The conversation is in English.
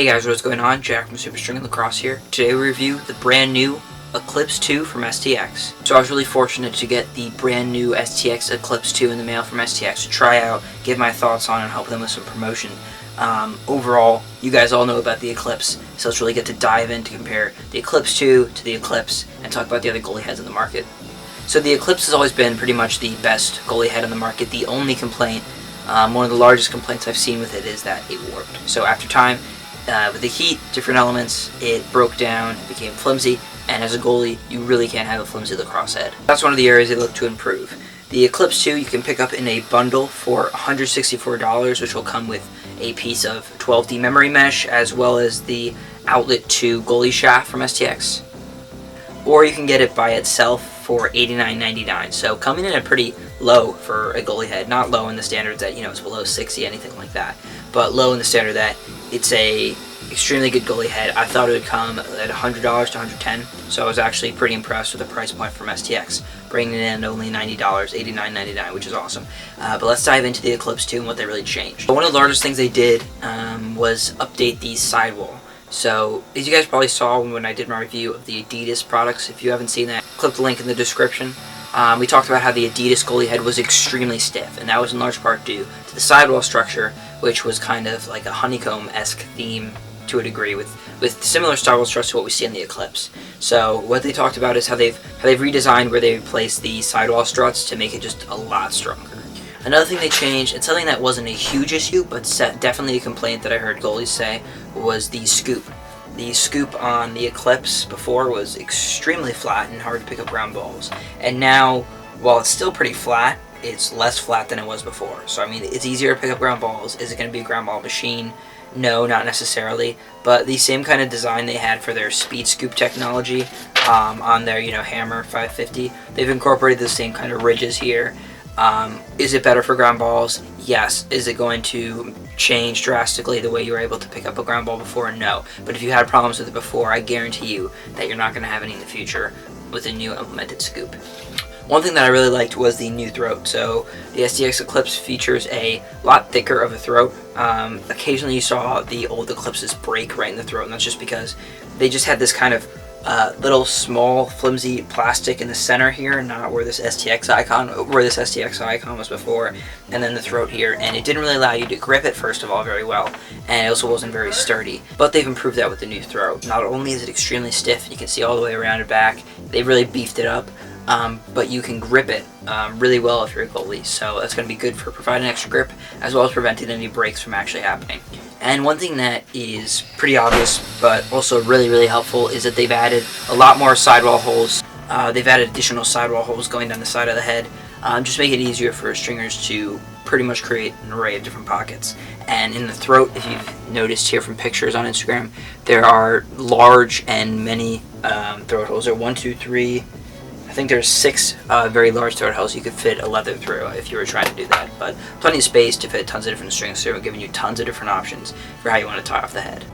Hey guys, what's going on? Jack from superstringinglax here. Today we review the brand new Eclipse 2 from STX. So I was really fortunate to get the brand new STX Eclipse 2 in the mail from STX to try out, give my thoughts on, and help them with some promotion. Overall, you guys all know about the Eclipse, so let's really get to dive in to compare the Eclipse 2 to the Eclipse and talk about the other goalie heads in the market. So the Eclipse has always been pretty much the best goalie head on the market. The only complaint, one of the largest complaints I've seen with it, is that it warped. So after time, with the heat, different elements, it broke down, it became flimsy, and as a goalie, you really can't have a flimsy lacrosse head. That's one of the areas they look to improve. The Eclipse 2 you can pick up in a bundle for $164, which will come with a piece of 12D memory mesh, as well as the outlet to goalie shaft from STX. Or you can get it by itself for $89.99. So coming in at pretty low for a goalie head. Not low in the standards that, it's below 60, anything like that. But low in the standard that it's a extremely good goalie head. I thought it would come at $100 to $110, so I was actually pretty impressed with the price point from STX, bringing it in only $90, $89.99, which is awesome. But let's dive into the Eclipse 2 and what they really changed. One of the largest things they did was update the sidewall. So, as you guys probably saw when I did my review of the Adidas products, if you haven't seen that, click the link in the description. We talked about how the Adidas goalie head was extremely stiff, and that was in large part due to the sidewall structure, which was kind of like a honeycomb-esque theme to a degree, with similar sidewall structure to what we see in the Eclipse. So what they talked about is how they've redesigned where they replaced the sidewall struts to make it just a lot stronger. Another thing they changed, and something that wasn't a huge issue, but definitely a complaint that I heard goalies say, was the scoop. The scoop on the Eclipse before was extremely flat and hard to pick up ground balls. And now, while it's still pretty flat, it's less flat than it was before. So I mean, it's easier to pick up ground balls. Is it going to be a ground ball machine? No, not necessarily. But the same kind of design they had for their speed scoop technology on their Hammer 550, they've incorporated the same kind of ridges here. Is it better for ground balls? Yes. Is it going to change drastically the way you were able to pick up a ground ball before? No. But if you had problems with it before, I guarantee you that you're not going to have any in the future with a new implemented scoop. One thing that I really liked was the new throat. So the STX Eclipse features a lot thicker of a throat. Occasionally you saw the old Eclipses break right in the throat, and that's just because they just had this kind of little small flimsy plastic in the center here, not where this STX icon was before, and then the throat here, and it didn't really allow you to grip it, first of all, very well, and it also wasn't very sturdy. But they've improved that with the new throat. Not only is it extremely stiff, you can see all the way around and back, they've really beefed it up, but you can grip it really well if you're a goalie, so that's going to be good for providing extra grip, as well as preventing any breaks from actually happening. And one thing that is pretty obvious, but also really, really helpful, is that they've added a lot more sidewall holes. They've added additional sidewall holes going down the side of the head, just make it easier for stringers to pretty much create an array of different pockets. And in the throat, if you've noticed here from pictures on Instagram, there are large and many throat holes. There are 1, 2, 3. I think there's 6 very large throat holes you could fit a leather through if you were trying to do that. But plenty of space to fit tons of different strings, so we're giving you tons of different options for how you want to tie off the head.